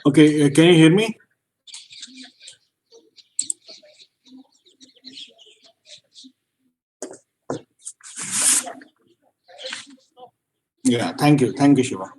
Okay, can you hear me? Yeah, thank you, Shiva.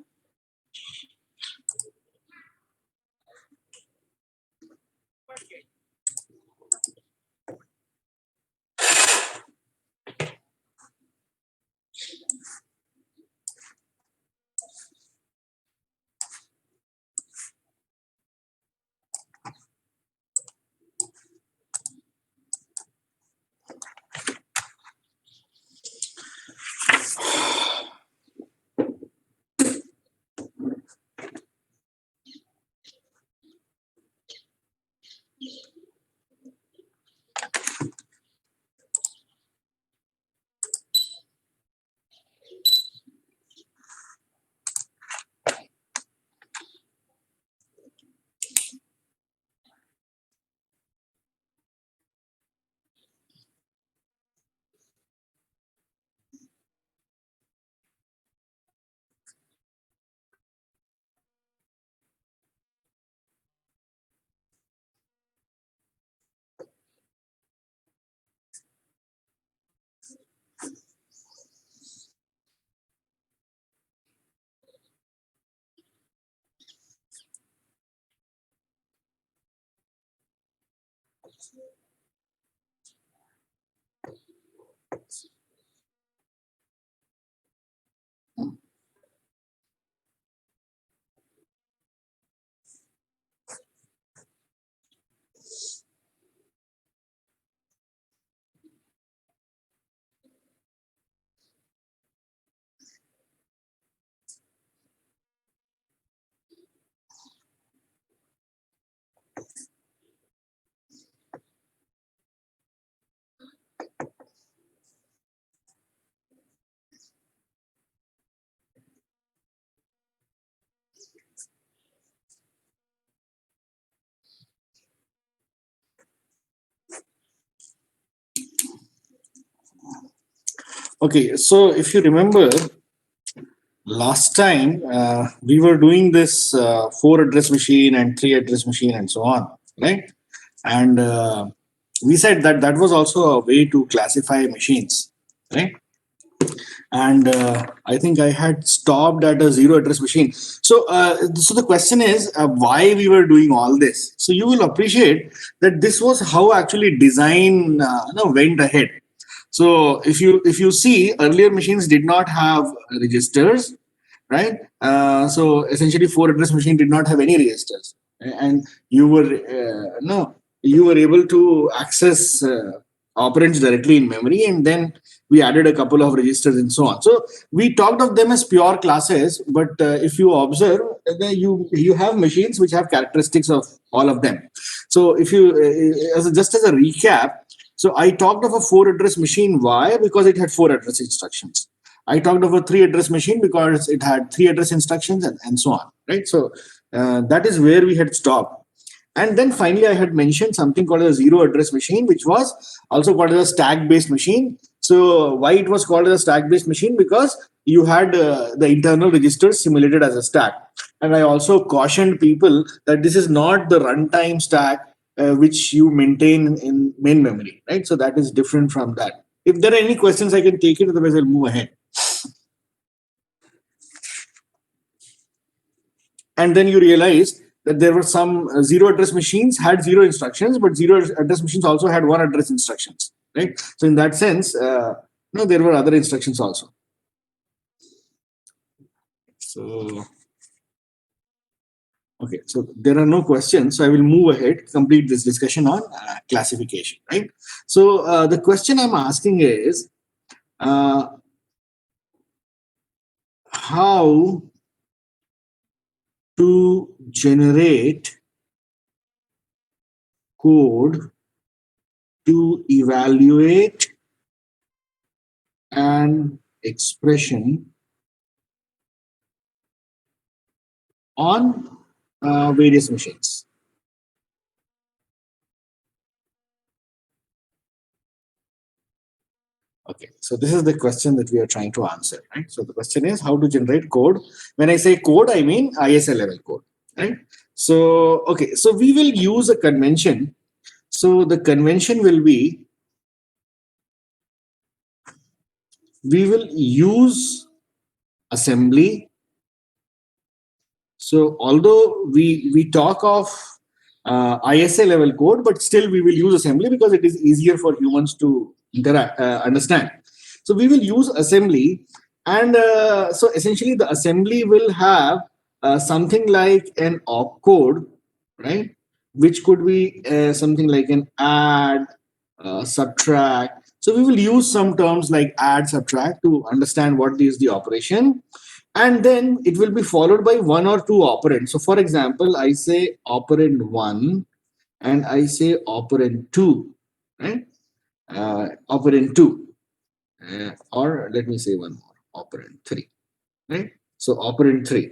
Okay, so if you remember, last time we were doing this four address machine and three address machine and so on, right? And we said that that was also a way to classify machines, right? And I think I had stopped at a zero address machine. So the question is why we were doing all this. So you will appreciate that this was how actually design went ahead. So if you see, earlier machines did not have registers, right? So essentially, four address machine did not have any registers, and you were no you were able to access operands directly in memory, and then we added a couple of registers and so on. So we talked of them as pure classes, but if you observe, you have machines which have characteristics of all of them. So if you just as a recap, so I talked of a four address machine. Why? Because it had four address instructions. I talked of a three address machine because it had three address instructions and so on, right? So that is where we had stopped. And then finally, I had mentioned something called a zero address machine, which was also called as a stack based machine. So why it was called as a stack based machine? Because you had the internal registers simulated as a stack. And I also cautioned people that this is not the runtime stack which you maintain in main memory, right? So that is different from that. If there are any questions, I can take it. Otherwise, I'll move ahead. And then you realize that there were some zero address machines had zero instructions, but zero address machines also had one address instructions, right? So in that sense, there were other instructions also. So okay, so there are no questions, so I will move ahead, complete this discussion on classification, right? So the question I'm asking is how to generate code to evaluate an expression on various machines. Okay, so this is the question that we are trying to answer, right? So the question is how to generate code. When I say code, I mean ISA level code, right? So, okay, so we will use a convention. So the convention will be, we will use assembly. So although we talk of ISA level code, but still we will use assembly because it is easier for humans to interact, understand. So we will use assembly, and so essentially the assembly will have something like an opcode, right? Which could be something like an add, subtract. So we will use some terms like add, subtract to understand what is the operation, and then it will be followed by one or two operands. So for example, I say operand 1 and I say operand 2, right? Operand 2, or let me say one more, operand 3, right? So operand 3.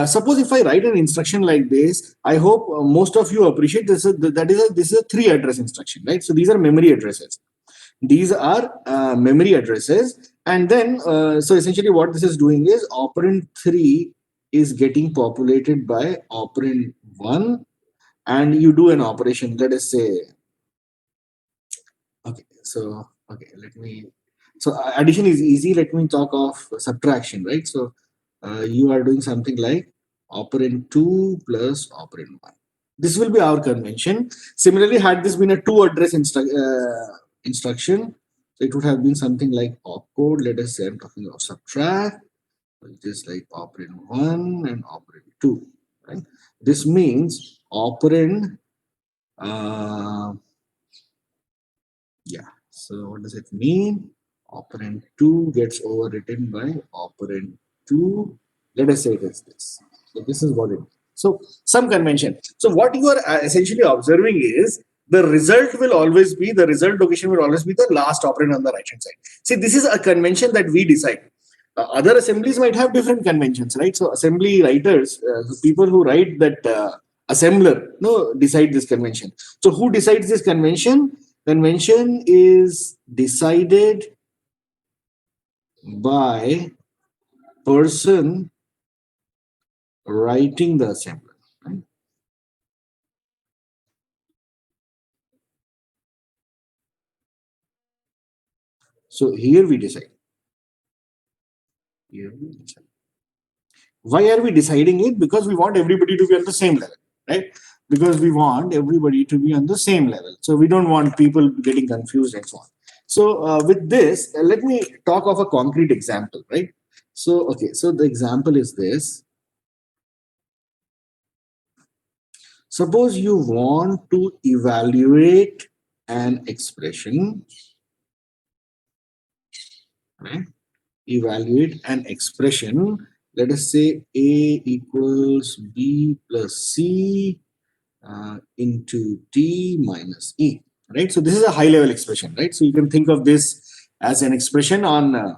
Suppose if I write an instruction like this, I hope most of you appreciate this. This is a 3 address instruction, right? So these are memory addresses. These are memory addresses, and then so essentially what this is doing is operand 3 is getting populated by operand 1, and you do an operation. Let us say, okay, so okay, let me, so addition is easy. Let me talk of subtraction, right? So you are doing something like operand 2 plus operand 1. This will be our convention. Similarly, had this been a 2 address instruction, so it would have been something like opcode. Let us say I'm talking of subtract, which is like operand 1 and operand 2, right? This means operand, uh, yeah. So what does it mean? Operand 2 gets overwritten by operand 2. Let us say it is this. So this is what it is. So some convention. So what you are essentially observing is the result will always be, the result location will always be the last operand on the right hand side. See, this is a convention that we decide. Other assemblies might have different conventions, right? So assembly writers, people who write that assembler, no, decide this convention. So who decides this convention? Convention is decided by person writing the assembler. Right? So here we decide. Here we decide. Why are we deciding it? Because we want everybody to be on the same level, right? Because we want everybody to be on the same level. So we don't want people getting confused and so on. So with this, let me talk of a concrete example, right? So, okay, so the example is this. Suppose you want to evaluate an expression, right? Evaluate an expression. Let us say A equals B plus C into T minus E, right? So this is a high level expression, right? So you can think of this as an expression on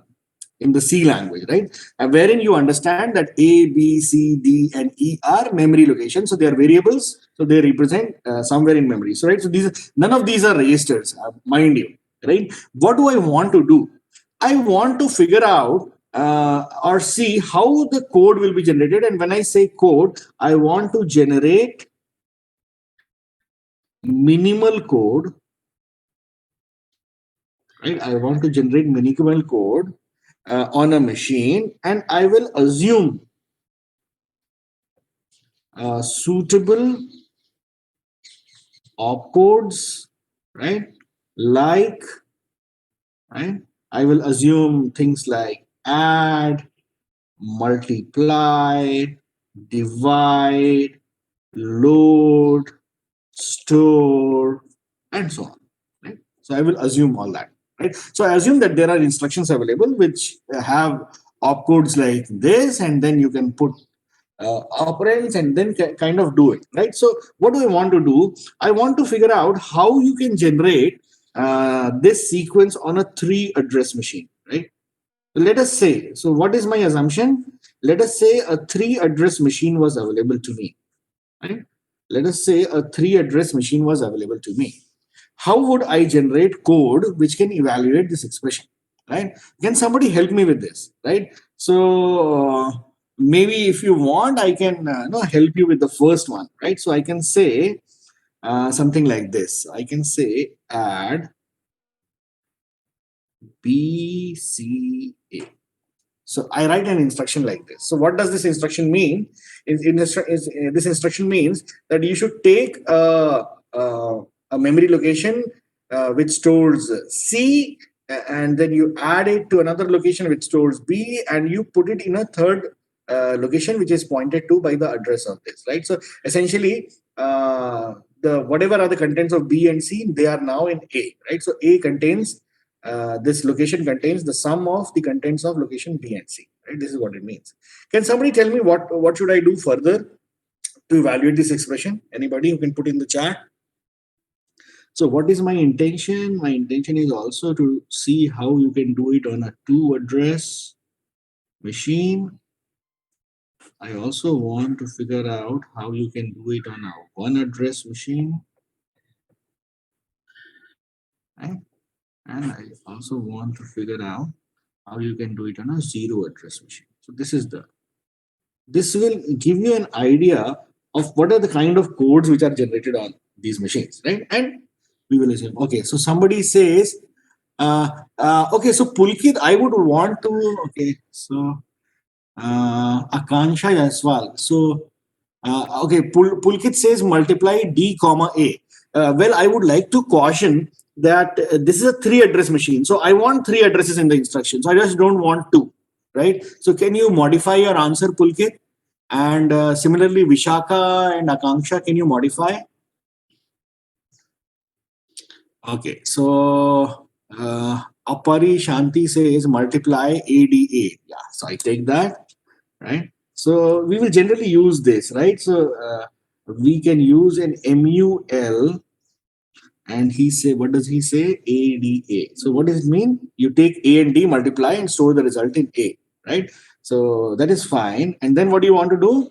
in the C language, right? Wherein you understand that A, B, C, D, and E are memory locations. So they are variables. So they represent somewhere in memory. So right. So these, none of these are registers, mind you, right? What do I want to do? I want to figure out or see how the code will be generated. And when I say code, I want to generate minimal code, right? I want to generate minimal code on a machine, and I will assume suitable opcodes, right? Like, right? I will assume things like add, multiply, divide, load, store, and so on. Right? So I will assume all that. Right? So I assume that there are instructions available which have opcodes like this, and then you can put operands and then kind of do it, right? So what do I want to do? I want to figure out how you can generate this sequence on a 3 address machine, right? Let us say, so what is my assumption? Let us say a 3 address machine was available to me, right? Let us say a 3 address machine was available to me. How would I generate code which can evaluate this expression, right? Can somebody help me with this, right? So maybe if you want, I can help you with the first one, right? So I can say something like this. I can say add B, C, A. So I write an instruction like this. So what does this instruction mean? This instruction means that you should take a memory location which stores C, and then you add it to another location which stores B, and you put it in a third location which is pointed to by the address of this, right? So essentially, the whatever are the contents of B and C, they are now in A, right? So A contains this location contains the sum of the contents of location B and C. Right? This is what it means. Can somebody tell me what should I do further to evaluate this expression? Anybody who can put in the chat? So what is my intention? My intention is also to see how you can do it on a 2-address machine. I also want to figure out how you can do it on a 1-address machine. Right? And I also want to figure out how you can do it on a 0-address machine. So this will give you an idea of what are the kind of codes which are generated on these machines, right? And we will assume, okay, so somebody says, okay, so Pulkit, I would want to, okay, so Akansha Yaswal. So, okay, Pulkit says multiply D comma A. Well, I would like to caution that this is a 3-address machine. So I want 3 addresses in the instruction. So I just don't want 2, right? So can you modify your answer, Pulkit? And similarly, Vishaka and Akanksha, can you modify? Okay, so Apari Shanti says multiply ADA. Yeah, so I take that, right? So we will generally use this, right? So we can use an MUL, and he say, what does he say? ADA. So what does it mean? You take A and D, multiply, and store the result in A, right? So that is fine. And then what do you want to do?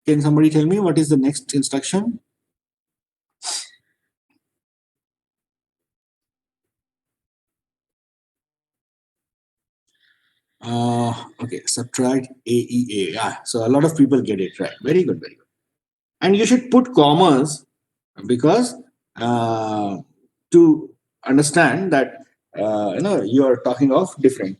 Can somebody tell me what is the next instruction? Okay, subtract AEA. Yeah, so a lot of people get it right. Very good, very good. And you should put commas because to understand that you are talking of different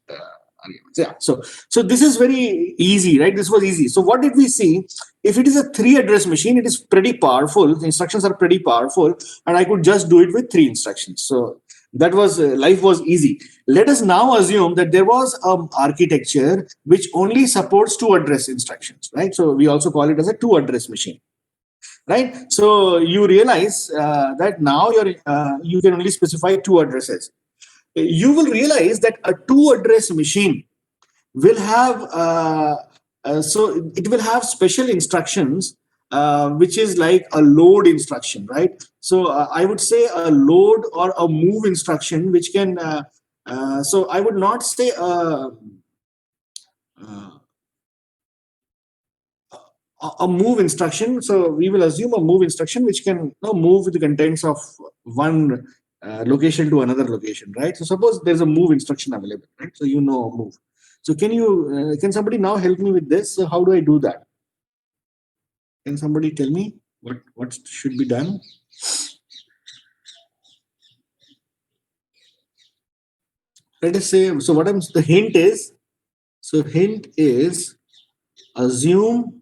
arguments. Yeah. So this is very easy, right? This was easy. So what did we see? If it is a 3-address machine, it is pretty powerful. The instructions are pretty powerful, and I could just do it with 3 instructions. So that was life was easy. Let us now assume that there was an architecture which only supports 2-address instructions, right? So we also call it as a 2-address machine, right? So you realize that now you can only specify 2 addresses. You will realize that a 2-address machine will have so it will have special instructions which is like a load instruction, right? So I would say a load or a move instruction which can so I would not say a move instruction. So we will assume a move instruction which can move the contents of one location to another location, right? So suppose there's a move instruction available, right? So move. So can somebody now help me with this? So how do I do that? Can somebody tell me what should be done? Let us say, so what I'm the hint is, so hint is assume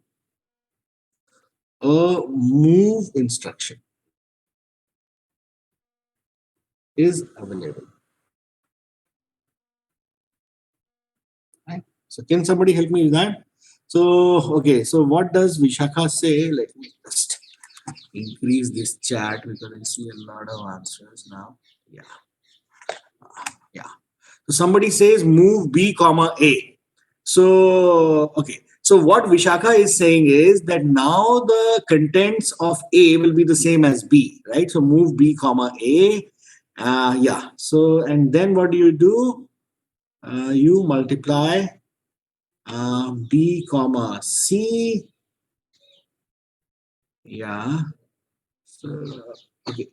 a move instruction is available. Right? So can somebody help me with that? So, okay, so what does Vishakha say? Let me just increase this chat because I see a lot of answers now. Yeah. Yeah. So somebody says move B comma A. So, okay. So what Vishakha is saying is that now the contents of A will be the same as B, right? So move B comma A. Yeah. So, and then what do? You multiply B comma C. Yeah. So, okay.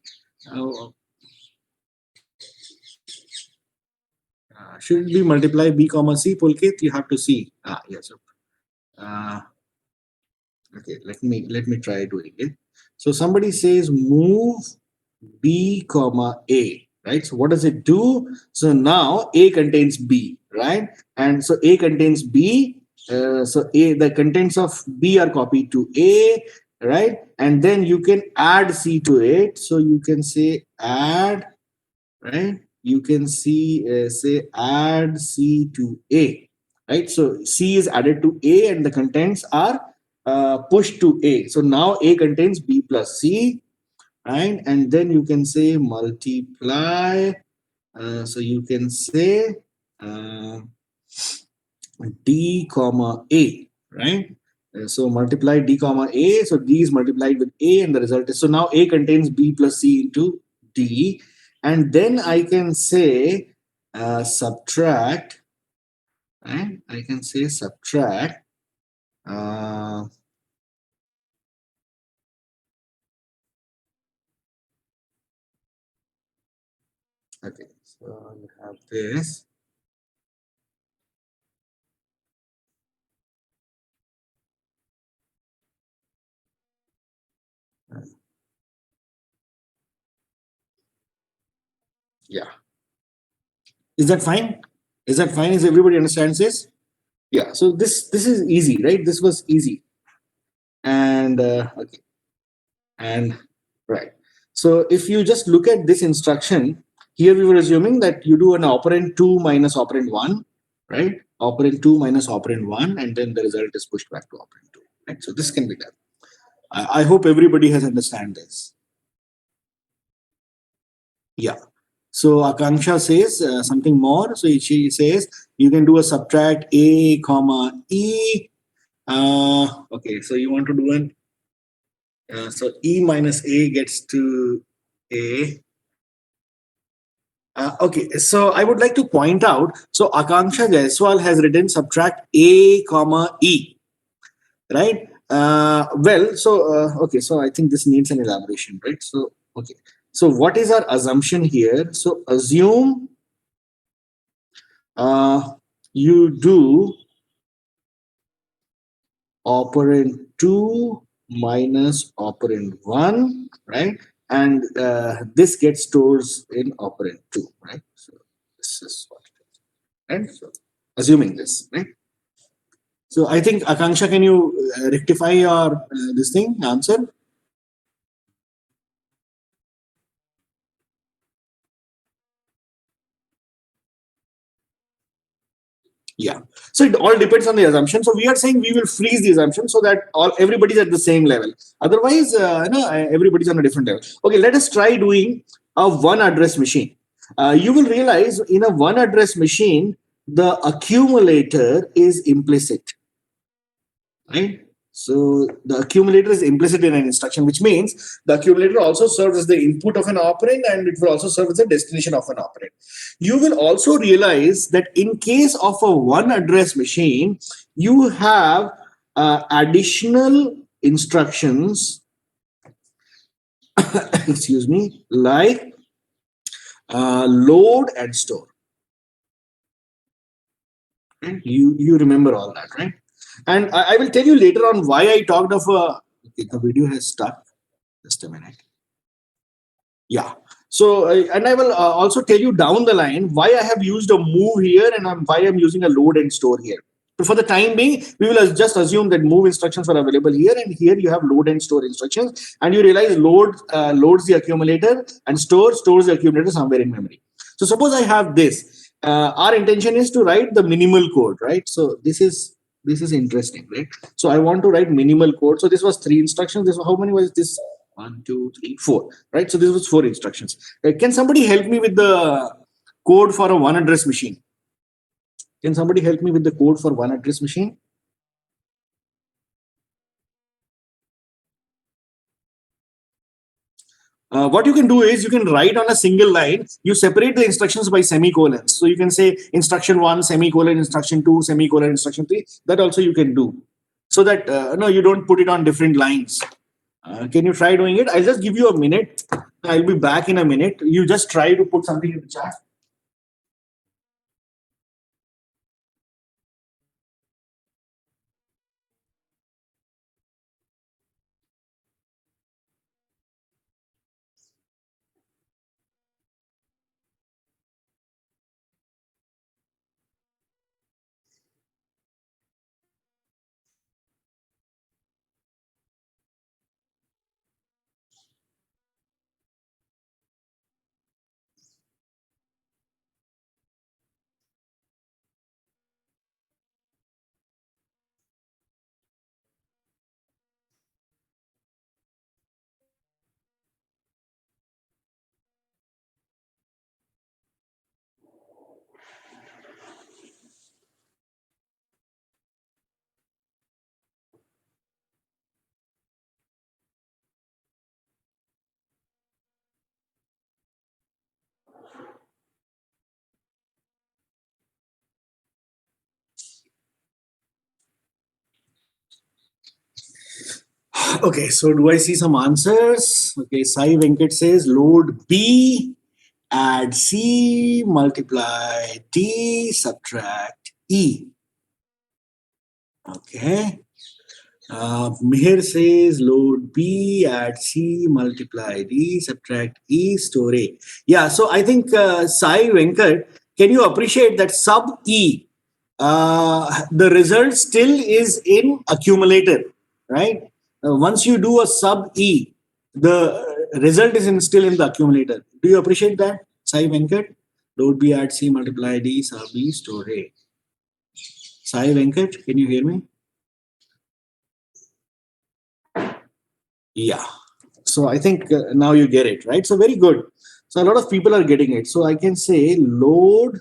Should we multiply B comma C, Pulkit? You have to see. Yes. Okay, let me try doing it. So somebody says move B comma A, right? So what does it do? So now A contains B, right? And so A contains B. So the contents of B are copied to A, right? And then you can add C to it. So you can say add, right? You can see say add C to A, right? So C is added to A and the contents are pushed to A. So now A contains B plus C, right? And then you can say multiply. So you can say uh, D comma A, right? So multiply D comma A. So D is multiplied with A and the result is, so now A contains B plus C into D. And then I can say subtract, right? I can say subtract uh, okay, so you have this. Yeah. Is that fine? Is that fine? Is everybody understands this? Yeah. So this is easy, right? This was easy. And okay. And right. So if you just look at this instruction, here we were assuming that you do an operand 2 minus operand 1, right? Operand 2 minus operand 1, and then the result is pushed back to operand 2. Right? So this can be done. I hope everybody has understand this. Yeah. So Akanksha says something more. So she says you can do a subtract A comma E. Okay, so you want to do an so E minus A gets to A. Okay, so I would like to point out, so Akanksha Jaiswal has written subtract A comma E, right? Okay, so I think this needs an elaboration, right? So, okay, so what is our assumption here? So assume you do operand 2 minus operand 1, right? And this gets stores in operand 2, right? So this is what it is, right? So assuming this, right? So I think Akanksha, can you rectify your this thing answer? Yeah. So it all depends on the assumption. So we are saying we will freeze the assumption so that all everybody's at the same level. Otherwise, everybody's on a different level. Okay, let us try doing a one address machine. You will realize in a one address machine, the accumulator is implicit, right? So the accumulator is implicit in an instruction, which means the accumulator also serves as the input of an operand and it will also serve as the destination of an operand. You will also realize that in case of a one address machine, you have additional instructions, excuse me, like load and store. Right? You remember all that, right? And I will tell you later on why I talked of a. Okay, the video has stuck. Just a minute. Yeah. So, and I will also tell you down the line why I have used a move here and why I'm using a load and store here. So for the time being, we will just assume that move instructions are available here, and here you have load and store instructions, and you realize load loads the accumulator and stores the accumulator somewhere in memory. So suppose I have this. Our intention is to write the minimal code, right? So this is interesting, right? So I want to write minimal code. So this was 3 instructions. This, how many was this? 1, 2, 3, 4, right? So this was 4 instructions. Can somebody help me with the code for a one address machine? Can somebody help me with the code for one address machine? What you can do is you can write on a single line, you separate the instructions by semicolons. So you can say instruction 1, semicolon, instruction 2, semicolon, instruction 3. That also you can do. So that, no, you don't put it on different lines. Can you try doing it? I'll just give you a minute. I'll be back in a minute. You just try to put something in the chat. Okay, so do I see some answers? Okay, Sai Venkat says load B, add C, multiply D, subtract E. Okay. Mihir says load B, add C, multiply D, subtract E, store A. Yeah, so I think Sai Venkat, can you appreciate that sub E? The result still is in accumulator, right? Once you do a sub E, the result is still in the accumulator. Do you appreciate that, Sai Venkat? Load B, add C, multiply D, sub E, store A. Sai Venkat, can you hear me? Yeah. So I think now you get it, right? So very good. So a lot of people are getting it. So I can say load,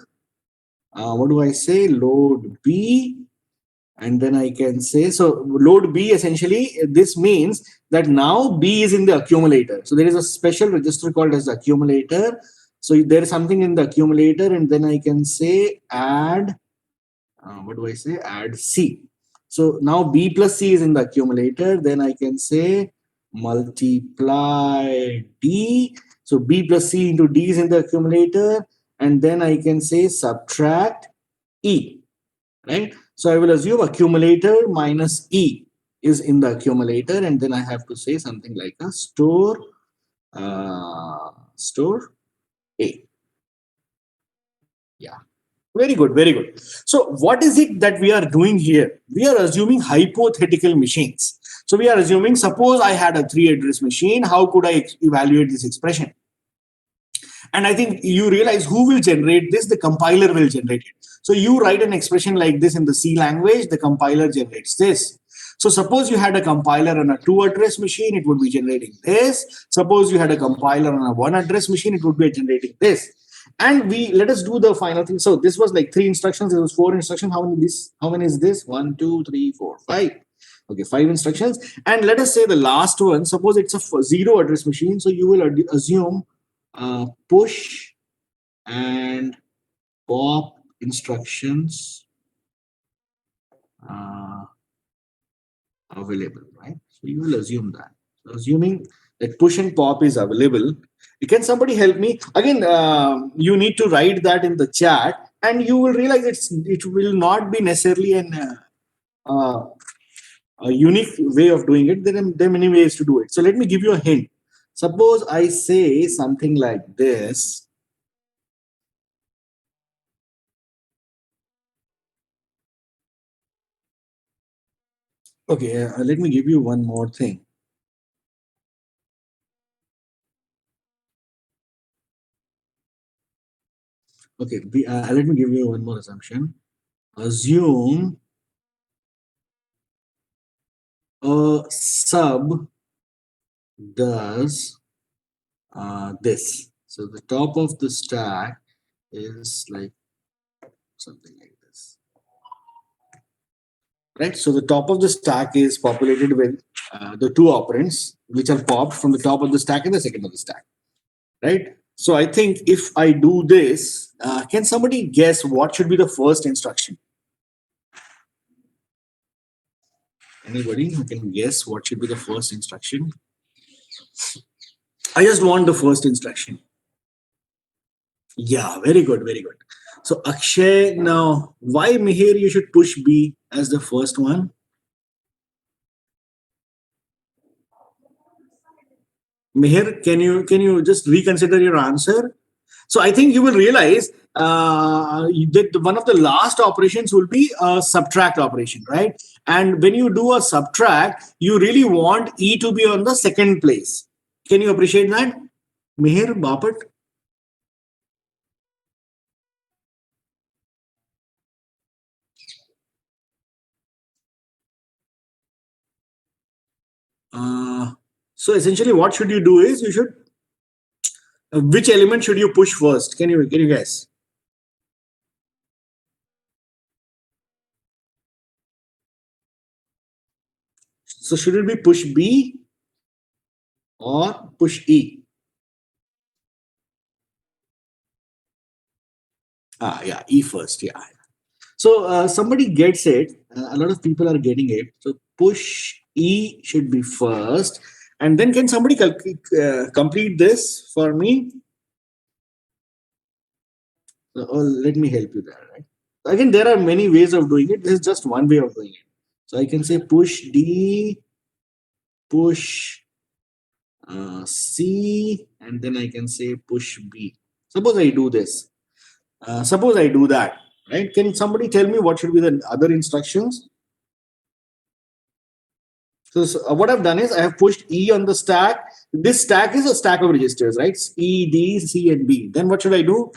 what do I say? Load B. And then I can say, so load B essentially, this means that now B is in the accumulator. So there is a special register called as the accumulator. So there is something in the accumulator, and then I can say add, what do I say? Add C. So now B plus C is in the accumulator. Then I can say multiply D. So B plus C into D is in the accumulator. And then I can say subtract E, right? So I will assume accumulator minus E is in the accumulator. And then I have to say something like a store A. Yeah. Very good, very good. So, what is it that we are doing here? We are assuming hypothetical machines. So, we are assuming, suppose I had a three address machine, how could I evaluate this expression? And I think you realize who will generate this? The compiler will generate it. So, you write an expression like this in the C language, the compiler generates this. So, suppose you had a compiler on a two address machine, it would be generating this. Suppose you had a compiler on a one address machine, it would be generating this. And we let us do the final thing. So this was like three instructions. It was four instructions. How many is this? 1, 2, 3, 4, 5. Okay, 5 instructions. And let us say the last one. Suppose it's a zero address machine. So you will assume push and pop instructions available, right? So you will assume that. So assuming that push and pop is available, can somebody help me again? You need to write that in the chat, and you will realize it will not be necessarily uh, a unique way of doing it. There are many ways to do it. So let me give you a hint. Suppose I say something like this. Okay, let me give you one more thing. Okay, let me give you one more assumption. Assume a sub does this. So the top of the stack is like something like this, right? So the top of the stack is populated with the two operands which are popped from the top of the stack and the second of the stack, right? So I think if I do this, can somebody guess what should be the first instruction? Anybody who can guess what should be the first instruction? I just want the first instruction. Yeah, very good, very good. So Akshay, now why Mihir you should push B as the first one? Mihir, can you just reconsider your answer? So I think you will realize that one of the last operations will be a subtract operation, right? And when you do a subtract, you really want E to be on the second place. Can you appreciate that, Mihir Bapat? So essentially, what should you do is you should which element should you push first? Can you guess? So should it be push B or push E? Yeah, E first. Yeah. So somebody gets it. A lot of people are getting it. So push E should be first. And then can somebody complete this for me? Let me help you there. Right? Again, there are many ways of doing it. This is just one way of doing it. So I can say push D, push C, and then I can say push B. Suppose I do this. Suppose I do that. Right? Can somebody tell me what should be the other instructions? So what I've done is I have pushed E on the stack. This stack is a stack of registers, right? E, D, C, and B. Then what should I do?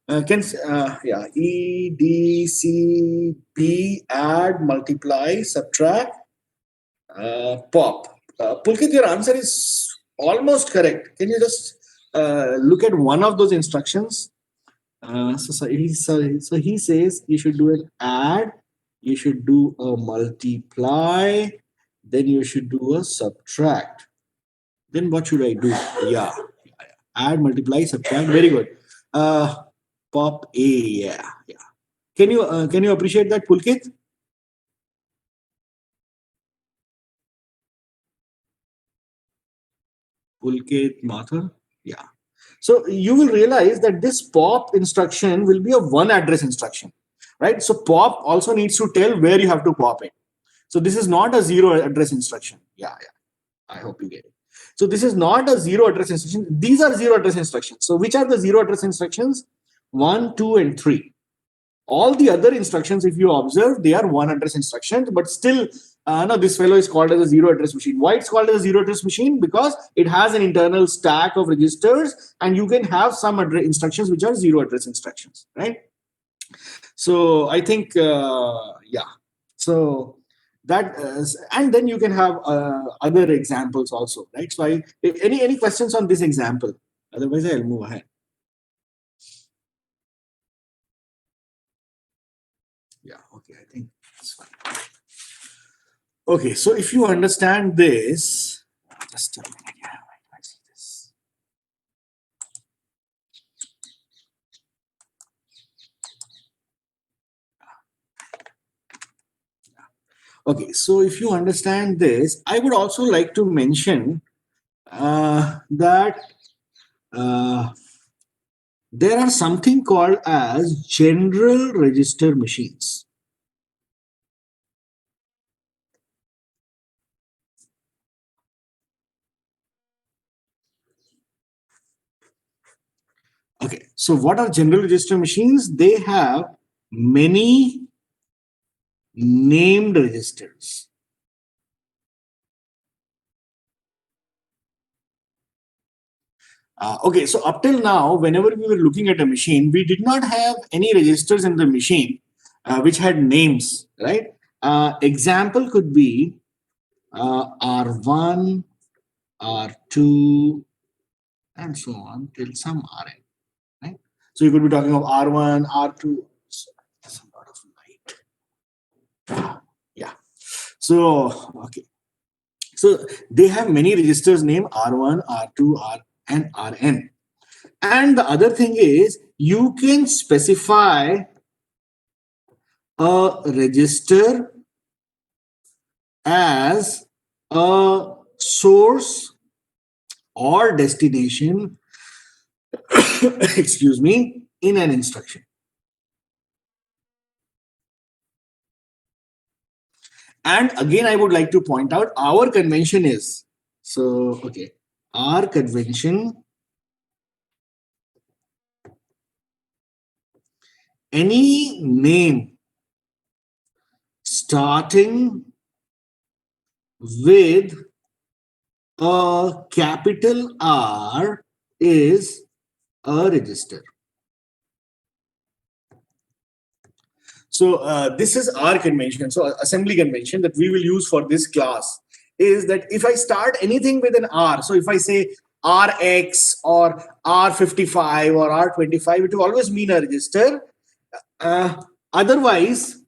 Yeah, E, D, C, B, add, multiply, subtract, pop. Pulkit, your answer is almost correct. Can you just look at one of those instructions? So he says you should do an add, you should do a multiply, then you should do a subtract. Then what should I do? Yeah, add, multiply, subtract. Very good. Pop A. Yeah, yeah. Can you appreciate that, Pulkit? Pulkit Mathur. Yeah. So you will realize that this pop instruction will be a one address instruction, right? So pop also needs to tell where you have to pop it. So this is not a zero address instruction. Yeah, yeah. I hope you get it. So this is not a zero address instruction. These are zero address instructions. So which are the zero address instructions? 1, 2, and 3. All the other instructions, if you observe, they are one address instructions, but still, no, this fellow is called as a zero address machine. Why it's called as a zero address machine? Because it has an internal stack of registers, and you can have some instructions which are zero address instructions, right? So I think, yeah. So that and then you can have other examples also, right? So any questions on this example? Otherwise, I'll move ahead. Yeah, okay, I think it's fine. Okay, so if you understand this, just a minute. Yeah, I see this. Okay, so if you understand this, I would also like to mention that there are something called as general register machines. Okay, so what are general register machines? They have many named registers. Okay, so up till now, whenever we were looking at a machine, we did not have any registers in the machine which had names, right? Example could be R1, R2, and so on till some Rn, right? So you could be talking of R1, R2. There's a lot of light. Yeah. So, okay. So they have many registers named R1, R2, R and Rn. And the other thing is you can specify a register as a source or destination, excuse me, in an instruction. And again, I would like to point out our convention is, so, okay, our convention, any name starting with a capital R is a register. So this is our convention. So assembly convention that we will use for this class is that if I start anything with an R, so if I say RX or R55 or R25, it will always mean a register. Otherwise,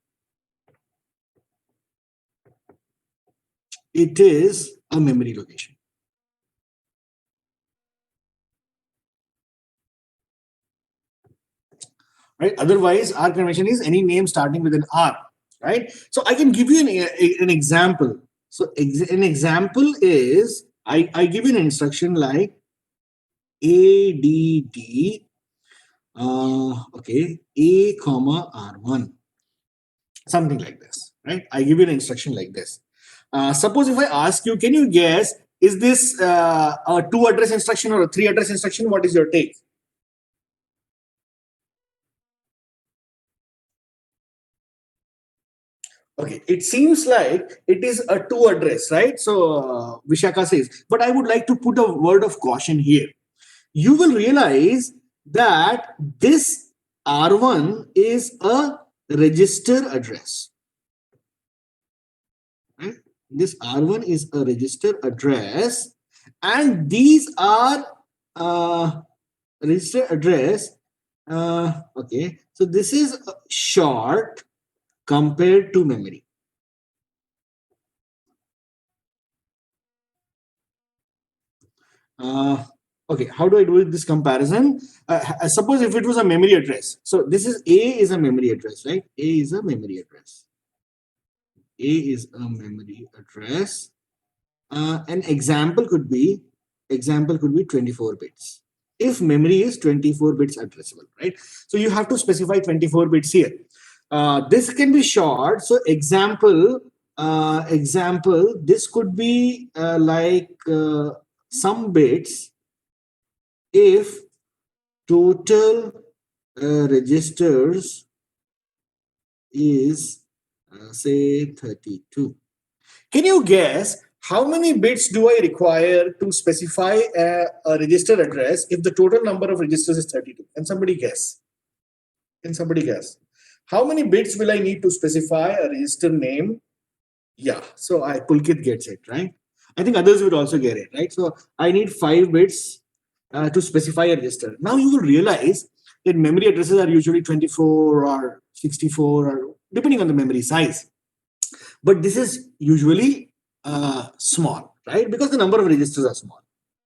it is a memory location. right? Otherwise, our convention is any name starting with an R, right? So I can give you an example. So an example is I give you an instruction like ADD, okay, A comma R1, something like this, right? I give you an instruction like this. Suppose if I ask you, can you guess, is this a 2 address instruction or a 3 address instruction? What is your take? Okay, it seems like it is a 2 address, right? So Vishaka says, but I would like to put a word of caution here. You will realize that this R1 is a register address. Right? This R1 is a register address, and these are register address. Okay, so this is short compared to memory. Okay, how do I do this comparison? Suppose if it was a memory address. So this is A is a memory address, right? A is a memory address. A is a memory address. An example could be 24 bits. If memory is 24 bits addressable, right? So you have to specify 24 bits here. This can be short. So example, this could be like some bits if total registers is say 32. Can you guess how many bits do I require to specify a register address if the total number of registers is 32? Can somebody guess? Can somebody guess? How many bits will I need to specify a register name? Yeah, so Pulkit gets it, right? I think others would also get it, right? So I need 5 bits to specify a register. Now you will realize that memory addresses are usually 24 or 64 or depending on the memory size. But this is usually small, right? Because the number of registers are small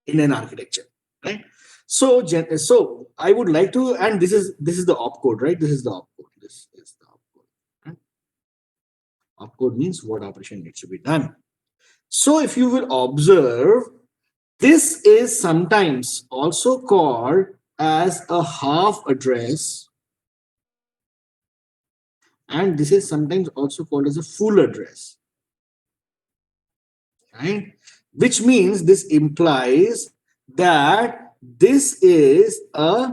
in an architecture, right? So, so I would like to, and this is the opcode, right? This is the opcode. This is the opcode. Right? Opcode means what operation needs to be done. So, if you will observe, this is sometimes also called as a half address, and this is sometimes also called as a full address, right? Which means this implies that this is a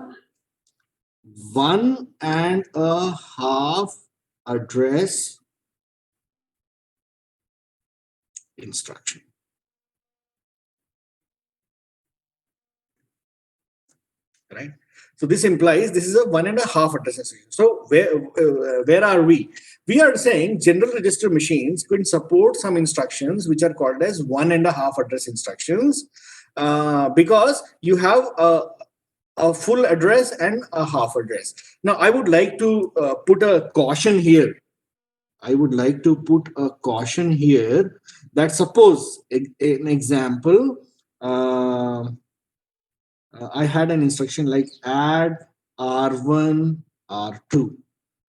1.5 address instruction. Right? So this implies this is a 1.5 address instruction. So where are we? We are saying general register machines can support some instructions which are called as 1.5 address instructions because you have a full address and a half address. Now I would like to put a caution here. I would like to put a caution here that suppose an example. I had an instruction like add R1, R2,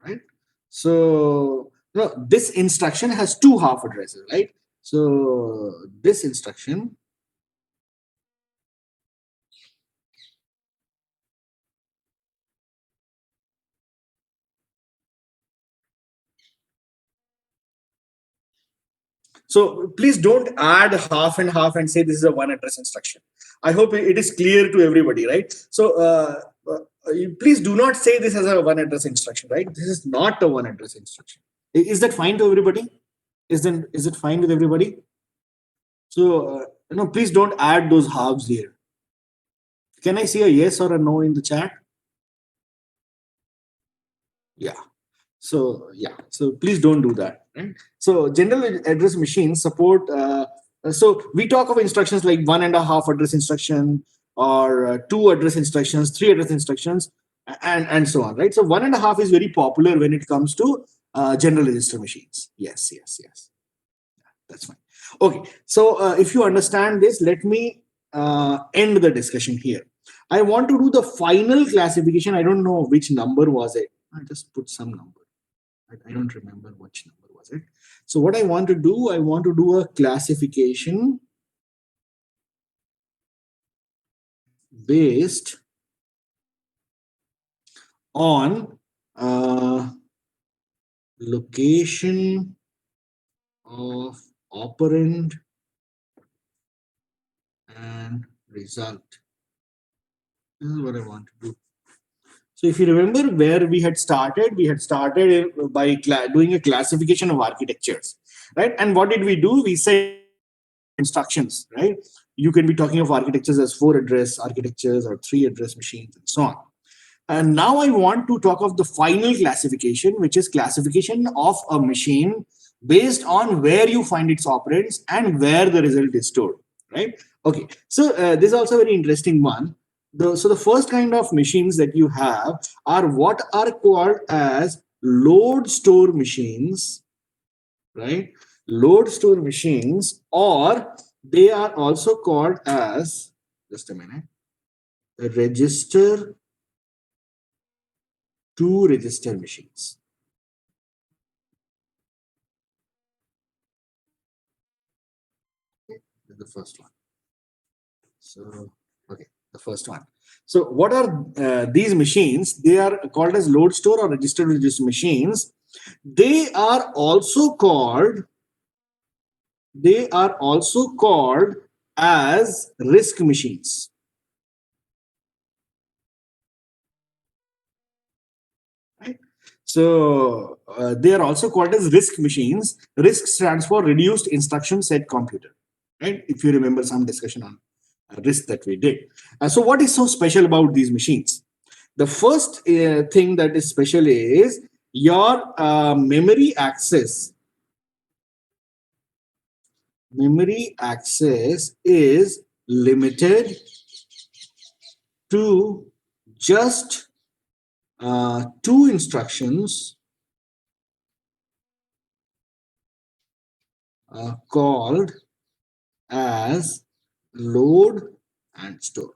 right? So this instruction has 2 half addresses, right? So this instruction so please don't add half and half and say this is a 1 address instruction. I hope it is clear to everybody, right? So please do not say this as a 1 address instruction, right? This is not a 1 address instruction. Is that fine to everybody? Is it fine with everybody? So please don't add those halves here. Can I see a yes or a no in the chat? Yeah. So yeah. So please don't do that. Right? So general address machines support. So we talk of instructions like 1.5 address instruction or 2 address instructions, 3 address instructions, and so on. Right. So 1.5 is very popular when it comes to general register machines. Yes. That's fine. Okay. So if you understand this, let me end the discussion here. I want to do the final classification. I don't know which number was it. I just put some number. I don't remember which number was it. So what I want to do, I want to do a classification based on location of operand and result. This is what I want to do. So if you remember where we had started by doing a classification of architectures, right? And what did we do? We said instructions, right? You can be talking of architectures as 4-address architectures or 3-address machines and so on. And now I want to talk of the final classification, which is classification of a machine based on where you find its operands and where the result is stored, right? Okay, so this is also a very interesting one. So the first kind of machines that you have are what are called as load store machines, right? Load store machines, or they are also called as, just a minute, register to register machines. Okay, the first one. So, okay, the first one. So, what are these machines? They are called as load store or register to register machines. They are also called. They are also called as RISC machines. Right? So they are also called as RISC machines. RISC stands for Reduced Instruction Set Computer. Right? If you remember some discussion on RISC that we did. So what is so special about these machines? The first thing that is special is your memory access. Memory access is limited to just 2 instructions called as load and store.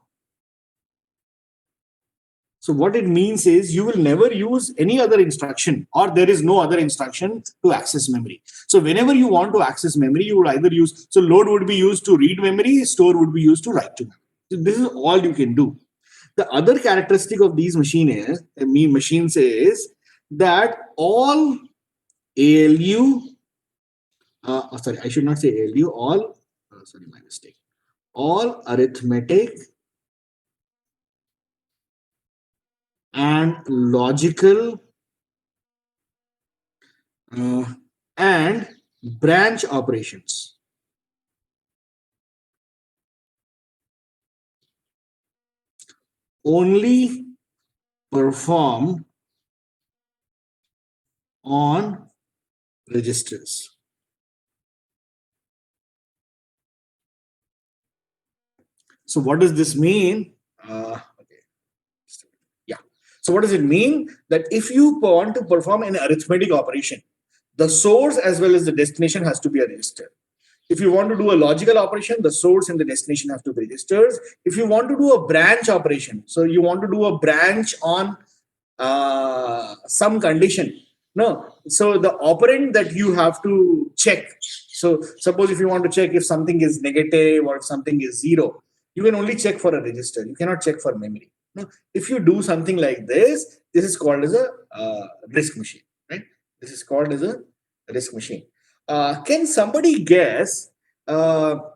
So what it means is you will never use any other instruction, or there is no other instruction to access memory. So whenever you want to access memory, you would either use, so load would be used to read memory, store would be used to write to memory. So this is all you can do. The other characteristic of these machines is that all ALU, sorry, I should not say ALU, all, sorry, my mistake. All arithmetic and logical and branch operations only perform on registers. So what does this mean? Okay. Yeah. So what does it mean? That if you want to perform an arithmetic operation, the source as well as the destination has to be a register. If you want to do a logical operation, the source and the destination have to be registers. If you want to do a branch operation, so you want to do a branch on some condition, no, so the operand that you have to check. So suppose if you want to check if something is negative or if something is 0, you can only check for a register. You cannot check for memory. No, if you do something like this is called as a RISC machine, right? This is called as a RISC machine. Can somebody guess? So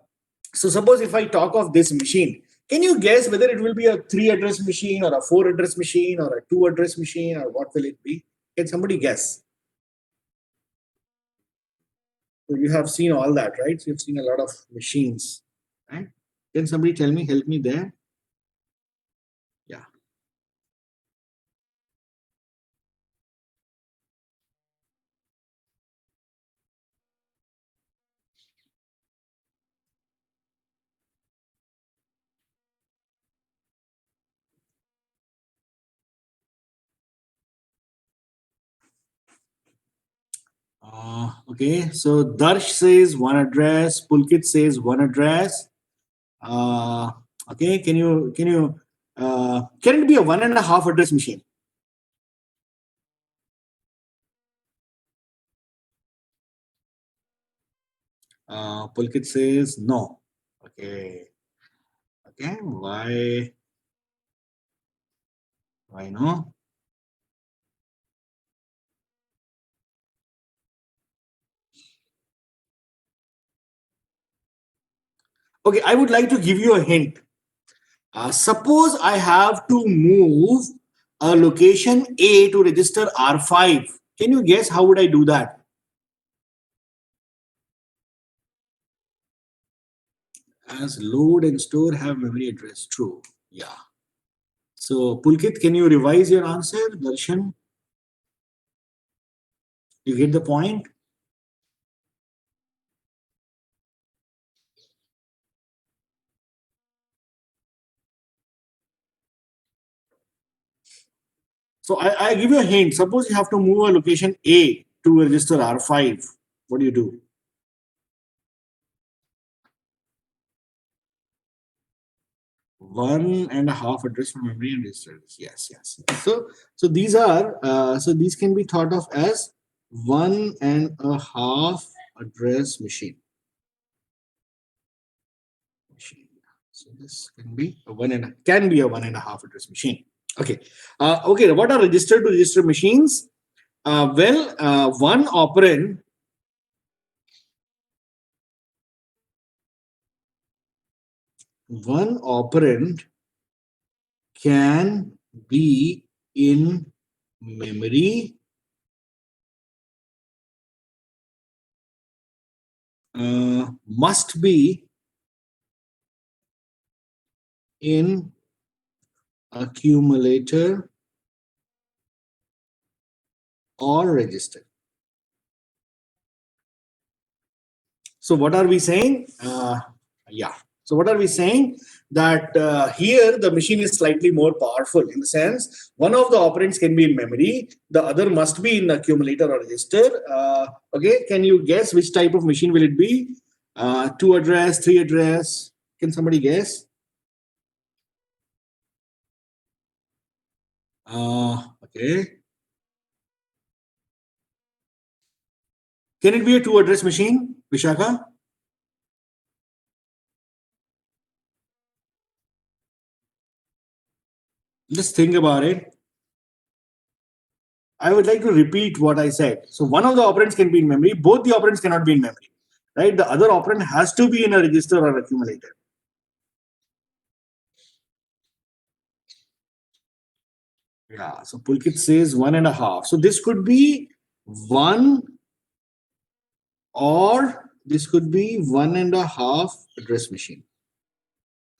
suppose if I talk of this machine, can you guess whether it will be a 3-address machine or a 4-address machine or a 2-address machine, or what will it be? Can somebody guess? So you have seen all that, right? So you've seen a lot of machines, right? Can somebody tell me, help me there? Yeah. Okay, so Darsh says 1 address, Pulkit says 1 address. Okay, can it be a 1.5 address machine? Pulkit says no. Okay. Okay. Why? Why no? Okay. I would like to give you a hint. Suppose I have to move a location A to register R5. Can you guess how would I do that? As load and store have memory address. True. Yeah. So Pulkit, can you revise your answer? Darshan, you get the point? So I give you a hint. Suppose you have to move a location A to register R5. What do you do? One and a half address from memory and registers. Yes, yes. So these are so these can be thought of as one and a half address machine. So this can be a one and a half address machine. Okay. Okay. What are register to register machines? One operand can be in memory, must be in accumulator or register. So what are we saying? Yeah. So what are we saying? That here the machine is slightly more powerful in the sense one of the operands can be in memory, the other must be in accumulator or register. Okay, can you guess which type of machine will it be? Two address, three address? Can somebody guess? Okay. Can it be a two address machine, Vishaka? Just think about it. I would like to repeat what I said. So one of the operands can be in memory, both the operands cannot be in memory, right? The other operand has to be in a register or accumulator. Yeah, so Pulkit says one and a half. So this could be one or this could be one and a half address machine,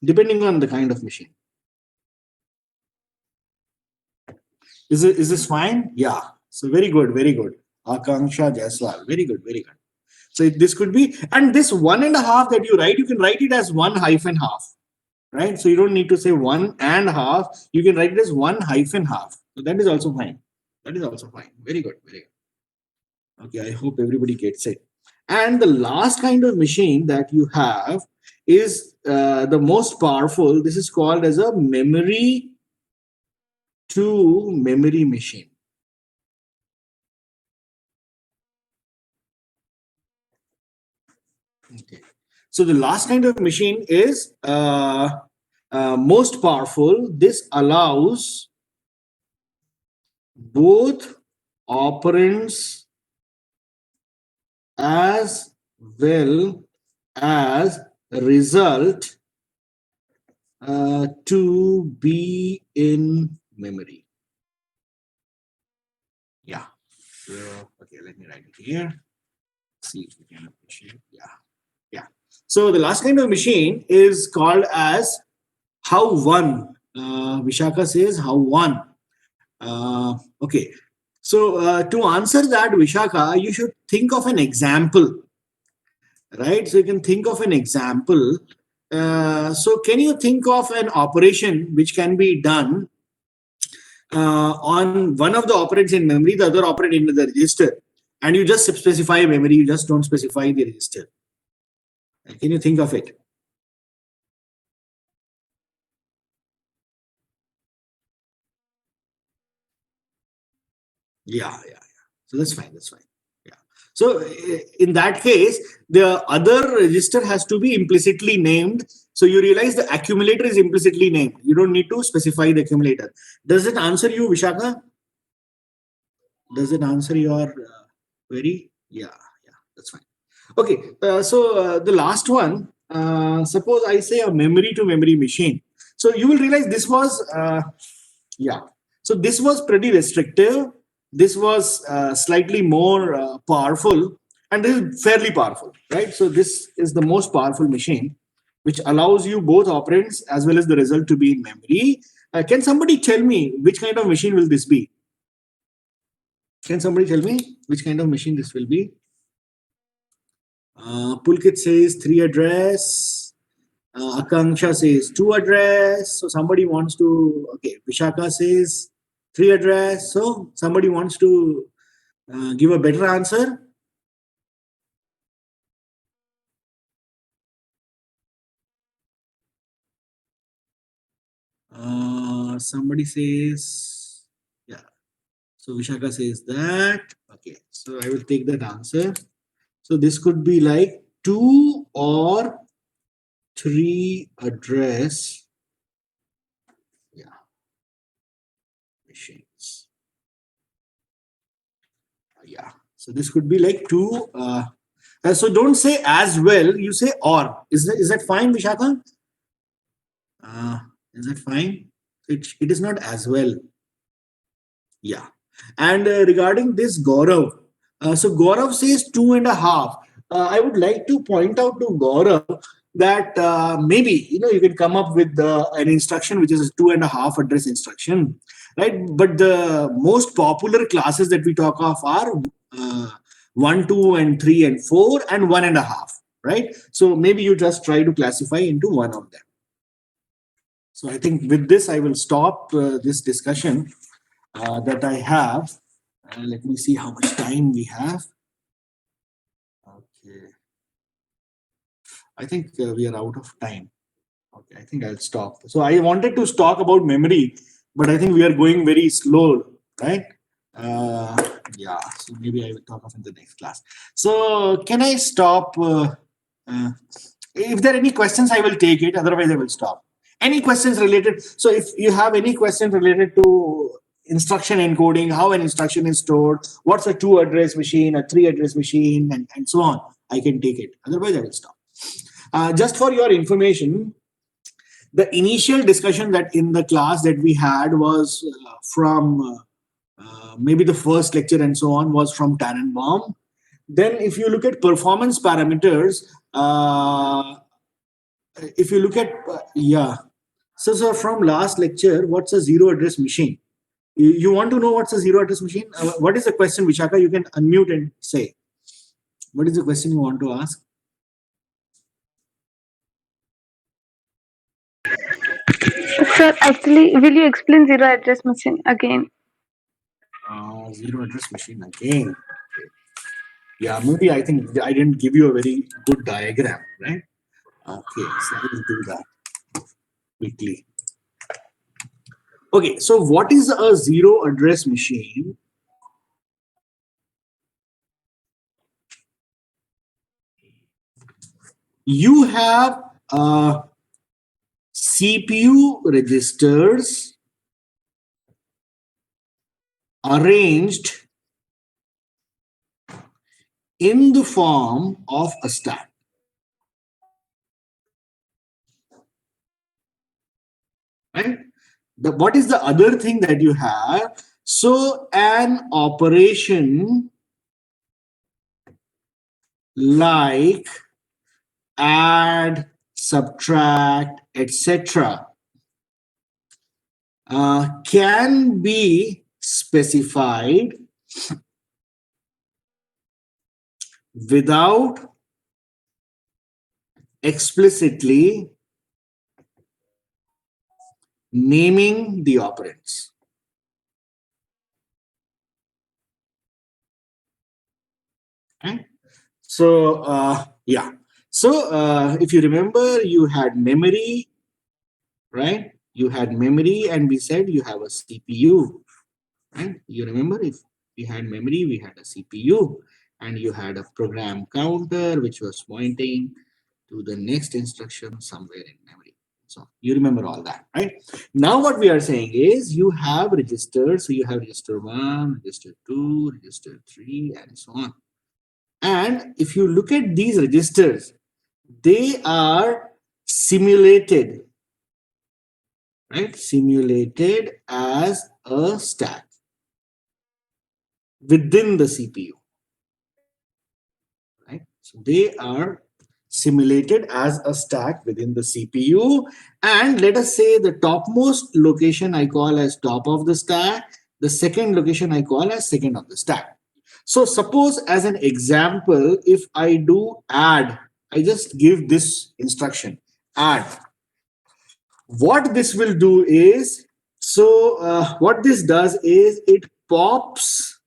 depending on the kind of machine. Is this fine? Yeah. So very good, very good. Akanksha Jaiswal. Very good, very good. So this could be, and this one and a half that you write, you can write it as one hyphen half, right? So you don't need to say one and half. You can write it as one hyphen half. So that is also fine. That is also fine. Very good, very good. Okay, I hope everybody gets it. And the last kind of machine that you have is the most powerful. This is called as a memory to memory machine. Okay. So the last kind of machine is most powerful. This allows both operands as well as result to be in memory. Yeah. So, okay, let me write it here. See if we can appreciate. Yeah. Yeah. So the last kind of machine is called as how one. Vishaka says how one. Okay. So to answer that, Vishaka, you should think of an example, right? So you can think of an example. So can you think of an operation which can be done on one of the operands in memory, the other operand in the register, and you just specify memory, you just don't specify the register. Can you think of it? Yeah, yeah, yeah. So that's fine. That's fine. Yeah. So in that case, the other register has to be implicitly named. So you realize the accumulator is implicitly named. You don't need to specify the accumulator. Does it answer you, Vishaka? Does it answer your query? Yeah, that's fine. Okay, so the last one, suppose I say a memory to memory machine. So you will realize this was, yeah. So this was pretty restrictive. This was slightly more powerful, and this is fairly powerful, right? So this is the most powerful machine, which allows you both operands as well as the result to be in memory. Can somebody tell me which kind of machine will this be? Can somebody tell me which kind of machine this will be? Pulkit says 3 address. Akanksha says 2 address. So somebody wants to, okay, Vishaka says 3 address. So somebody wants to give a better answer. Somebody says, yeah. So Vishaka says that. Okay, so I will take that answer. So this could be like 2 or 3 address. Yeah. Machines. Yeah. So this could be like 2. So don't say as well. You say or. Is that fine, Vishaka? Is that fine? It is not as well. Yeah. And regarding this Gaurav, so Gaurav says 2.5. I would like to point out to Gaurav that maybe you can come up with an instruction which is a 2.5 address instruction, right? But the most popular classes that we talk of are 1, 2, and 3, and 4, and 1.5, right? So maybe you just try to classify into one of them. So I think with this I will stop this discussion that I have. Let me see how much time we have. Okay. I think we are out of time. Okay, I think I'll stop. So I wanted to talk about memory, but I think we are going very slow, right? Yeah, so maybe I will talk of in the next class. So can I stop? If there are any questions, I will take it. Otherwise, I will stop. Any questions related? So if you have any questions related to instruction encoding, how an instruction is stored, what's a 2 address machine, a 3 address machine, and so on, I can take it. Otherwise, I will stop. Just for your information, the initial discussion that in the class that we had was from maybe the first lecture and so on was from Tannenbaum. Then if you look at performance parameters, if you look at, yeah. So from last lecture, what's a zero address machine? You want to know what's a zero address machine? What is the question, Vishaka? You can unmute and say. What is the question you want to ask? Sir, actually, will you explain zero address machine again? Zero address machine again. Yeah, maybe I think I didn't give you a very good diagram, right? Okay, so I will do that quickly. Okay, so what is a zero address machine? You have CPU registers arranged in the form of a stack. Right? What is the other thing that you have? So an operation like add, subtract, etc. Can be specified without explicitly naming the operands. Okay. So yeah. So if you remember, you had memory, right? You had memory, and we said you have a CPU, right? You remember if we had memory, we had a CPU, and you had a program counter which was pointing to the next instruction somewhere in memory. So you remember all that, right? Now what we are saying is you have registers. So you have register 1, register 2, register 3, and so on. And if you look at these registers, they are simulated, right? Simulated as a stack within the CPU, right? So they are simulated as a stack within the CPU. And let us say the topmost location I call as top of the stack, the second location I call as second of the stack. So suppose as an example, if I do add, I just give this instruction, add. What this will do is, what this does is it pops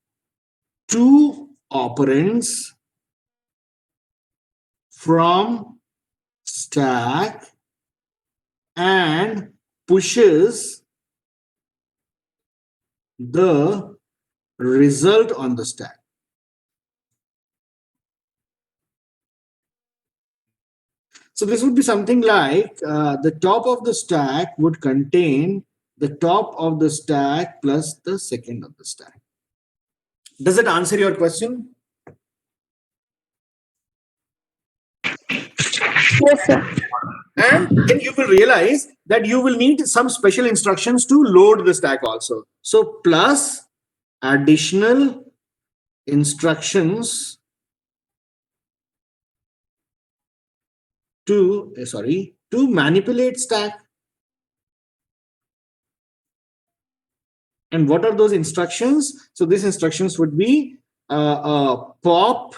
two operands from stack and pushes the result on the stack. So this would be something like the top of the stack would contain the top of the stack plus the second of the stack. Does it answer your question? Yes, sir. And then you will realize that you will need some special instructions to load the stack also. So plus additional instructions to manipulate stack. And what are those instructions? So these instructions would be pop,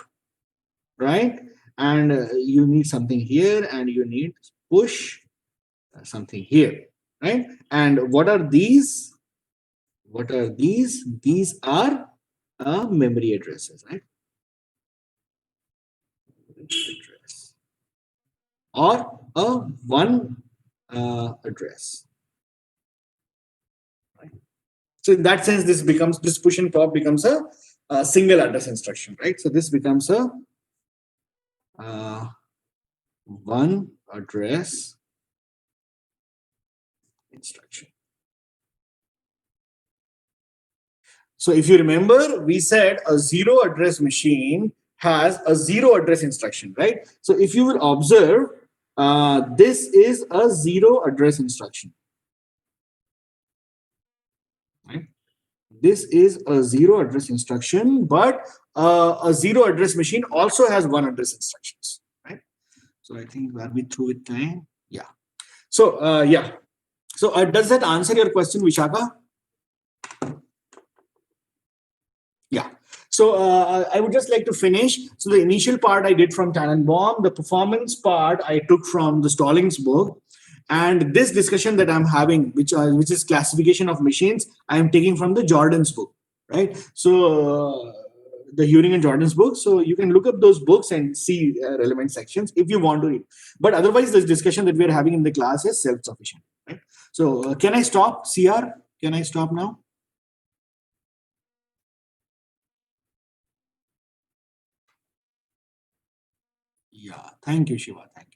right? And you need something here, and you need push something here, right? And what are these? What are these? These are memory addresses, right? Address or a one address. Right? So in that sense, this push and pop becomes a single address instruction, right? So this becomes a one address instruction. So if you remember, we said a zero address machine has a zero address instruction, right? So if you will observe, this is a zero address instruction. Right? This is a zero address instruction, but a zero address machine also has one address instructions, right? So I think are we through with time? Yeah. So yeah. So does that answer your question, Vishaka? Yeah. So I would just like to finish. So the initial part I did from Tannenbaum, the performance part I took from the Stallings book, and this discussion that I'm having, which is classification of machines, I am taking from the Jordan's book, right? So the Huring and Jordan's book. So you can look up those books and see relevant sections if you want to read. But otherwise, this discussion that we are having in the class is self-sufficient, right? So can I stop, CR? Can I stop now? Yeah, thank you, Shiva. Thank you.